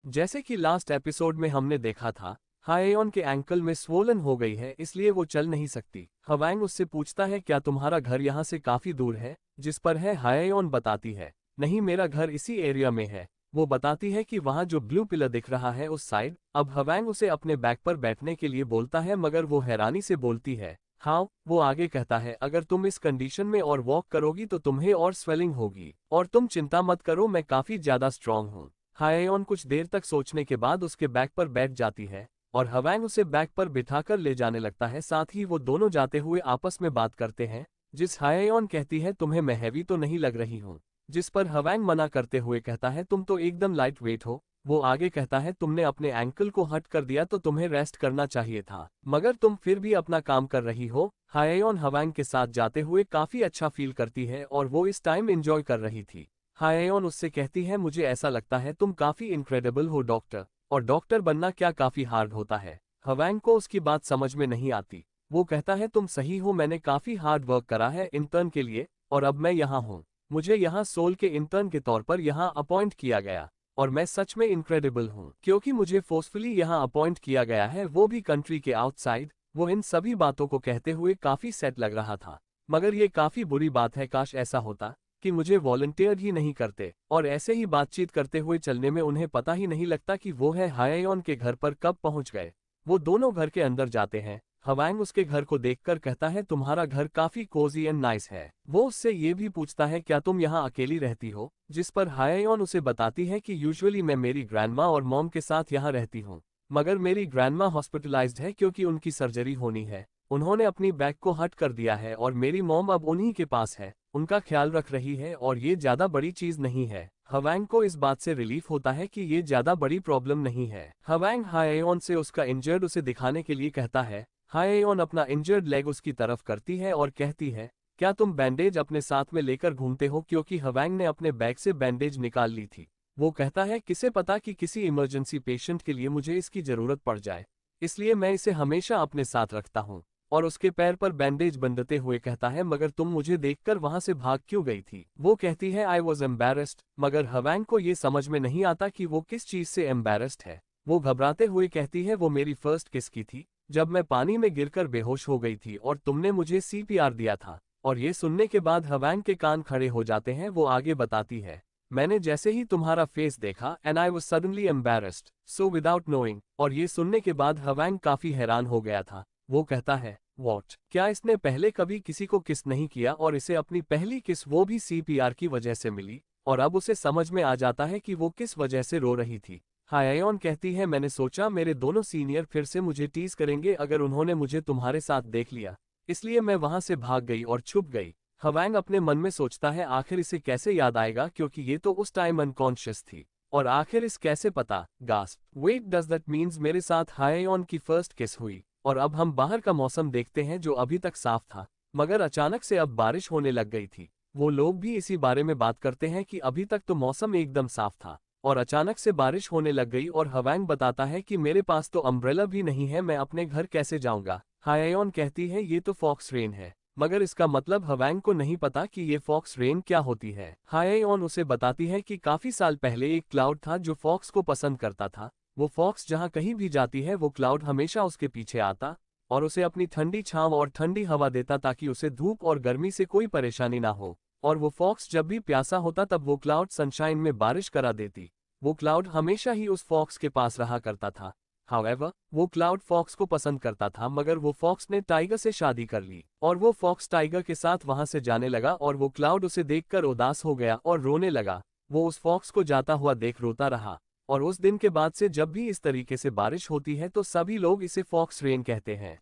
जैसे कि last episode में हमने देखा था, हाएयोन के एंकल में स्वोलन हो गई है, इसलिए वो चल नहीं सकती। हवांग उससे पूछता है क्या तुम्हारा घर यहाँ से काफी दूर है, जिस पर है हाएयोन बताती है नहीं, मेरा घर इसी एरिया में है। वो बताती है कि वहाँ जो ब्लू पिलर दिख रहा है उस साइड। अब हवांग उसे अपने बैक पर बैठने के लिए बोलता है, मगर वो हैरानी से बोलती है हाँ। वो आगे कहता है अगर तुम इस कंडीशन में और वॉक करोगी तो तुम्हें और स्वेलिंग होगी, और तुम चिंता मत करो, मैं काफी ज्यादा स्ट्रांग हूँ। हाएयोन कुछ देर तक सोचने के बाद उसके बैक पर बैठ जाती है और हवांग उसे बैक पर बिठाकर ले जाने लगता है। साथ ही वो दोनों जाते हुए आपस में बात करते हैं, जिस हाएयोन कहती है तुम्हें मैं हैवी तो नहीं लग रही हूँ, जिस पर हवांग मना करते हुए कहता है तुम तो एकदम लाइट वेट हो। वो आगे कहता है तुमने अपने एंकल को हट कर दिया तो तुम्हें रेस्ट करना चाहिए था, मगर तुम फिर भी अपना काम कर रही हो। हाएयोन हवांग के साथ जाते हुए काफी अच्छा फील करती है और वो इस टाइम एंजॉय कर रही थी। हाएयोन उससे कहती है मुझे ऐसा लगता है तुम काफी इनक्रेडिबल हो डॉक्टर, और डॉक्टर बनना क्या काफी हार्ड होता है। हवांग को उसकी बात समझ में नहीं आती। वो कहता है तुम सही हो, मैंने काफी हार्ड वर्क करा है इंटर्न के लिए, और अब मैं यहाँ हूँ। मुझे यहाँ सोल के इंटर्न के तौर पर यहाँ अपॉइंट किया गया, और मैं सच में इनक्रेडिबल हूँ क्योंकि मुझे फोर्सफुली यहाँ अपॉइंट किया गया है, वो भी कंट्री के आउटसाइड। वो इन सभी बातों को कहते हुए काफी सेट लग रहा था, मगर ये काफी बुरी बात है, काश ऐसा होता कि मुझे वॉलंटियर ही नहीं करते। और ऐसे ही बातचीत करते हुए चलने में उन्हें पता ही नहीं लगता कि वो है हाएयोन के घर पर कब पहुंच गए। वो दोनों घर के अंदर जाते हैं। हवांग उसके घर को देखकर कहता है तुम्हारा घर काफी कोजी एंड नाइस है। वो उससे ये भी पूछता है क्या तुम यहाँ अकेली रहती हो, जिस पर हाएयोन उसे बताती है कि यूजुअली मैं मेरी ग्रैंडमा और मॉम के साथ यहाँ रहती हूँ, मगर मेरी ग्रैंडमा हॉस्पिटलाइज्ड है क्योंकि उनकी सर्जरी होनी है। उन्होंने अपनी बैग को हट कर दिया है और मेरी मॉम अब उन्हीं के पास है, उनका ख्याल रख रही है, और ये ज्यादा बड़ी चीज नहीं है। हवांग को इस बात से रिलीफ होता है कि ये ज्यादा बड़ी प्रॉब्लम नहीं है। हवांग हाएयोन से उसका इंजर्ड उसे दिखाने के लिए कहता है। हाएयोन अपना इंजर्ड लेग उसकी तरफ करती है और कहती है क्या तुम बैंडेज अपने साथ में लेकर घूमते हो, क्योंकि हवांग ने अपने बैग से बैंडेज निकाल ली थी। वो कहता है किसे पता कि किसी इमरजेंसी पेशेंट के लिए मुझे इसकी जरूरत पड़ जाए, इसलिए मैं इसे हमेशा अपने साथ रखता हूँ। और उसके पैर पर बैंडेज बंधते हुए कहता है मगर तुम मुझे देखकर वहां से भाग क्यों गई थी। वो कहती है आई वॉज एम्बेरस्ड, मगर हवांग को ये समझ में नहीं आता कि वो किस चीज से एम्बेरस्ड है। वो घबराते हुए कहती है वो मेरी फर्स्ट किस की थी, जब मैं पानी में गिरकर बेहोश हो गई थी और तुमने मुझे सीपीआर दिया था। और ये सुनने के बाद हवांग के कान खड़े हो जाते हैं। वो आगे बताती है मैंने जैसे ही तुम्हारा फेस देखा and I was suddenly embarrassed so without knowing. और ये सुनने के बाद हवांग काफी हैरान हो गया था। वो कहता है वॉट, क्या इसने पहले कभी किसी को किस नहीं किया, और इसे अपनी पहली किस वो भी सीपीआर की वजह से मिली। और अब उसे समझ में आ जाता है कि वो किस वजह से रो रही थी। हाएयोन कहती है मैंने सोचा मेरे दोनों सीनियर फिर से मुझे टीज करेंगे अगर उन्होंने मुझे तुम्हारे साथ देख लिया, इसलिए मैं वहां से भाग गई और छुप गई। हवांग अपने मन में सोचता है आखिर इसे कैसे याद आएगा, क्योंकि ये तो उस टाइम अनकॉन्शियस थी, और आखिर इस कैसे पता। Gasp, wait does that means मेरे साथ हाएयोन की फर्स्ट किस हुई। और अब हम बाहर का मौसम देखते हैं जो अभी तक साफ था, मगर अचानक से अब बारिश होने लग गई थी। वो लोग भी इसी बारे में बात करते हैं कि अभी तक तो मौसम एकदम साफ था और अचानक से बारिश होने लग गई। और हवांग बताता है कि मेरे पास तो अम्ब्रेला भी नहीं है, मैं अपने घर कैसे जाऊंगा। हाएयोन कहती है ये तो फॉक्स रेन है, मगर इसका मतलब हवांग को नहीं पता कि ये फॉक्स रेन क्या होती है। हाएयोन उसे बताती है कि काफी साल पहले एक क्लाउड था जो फॉक्स को पसंद करता था। वो फॉक्स जहां कहीं भी जाती है वो क्लाउड हमेशा उसके पीछे आता और उसे अपनी ठंडी छांव और ठंडी हवा देता ताकि उसे धूप और गर्मी से कोई परेशानी ना हो। और वो फॉक्स जब भी प्यासा होता तब वो क्लाउड सनशाइन में बारिश करा देती। वो क्लाउड हमेशा ही उस फॉक्स के पास रहा करता था। हाउएवर, वो क्लाउड फॉक्स को पसंद करता था, मगर वो फॉक्स ने टाइगर से शादी कर ली और वो फॉक्स टाइगर के साथ वहां से जाने लगा और वो क्लाउड उसे देखकर उदास हो गया और रोने लगा। वो उस फॉक्स को जाता हुआ देख रोता रहा, और उस दिन के बाद से जब भी इस तरीके से बारिश होती है तो सभी लोग इसे फॉक्स रेन कहते हैं।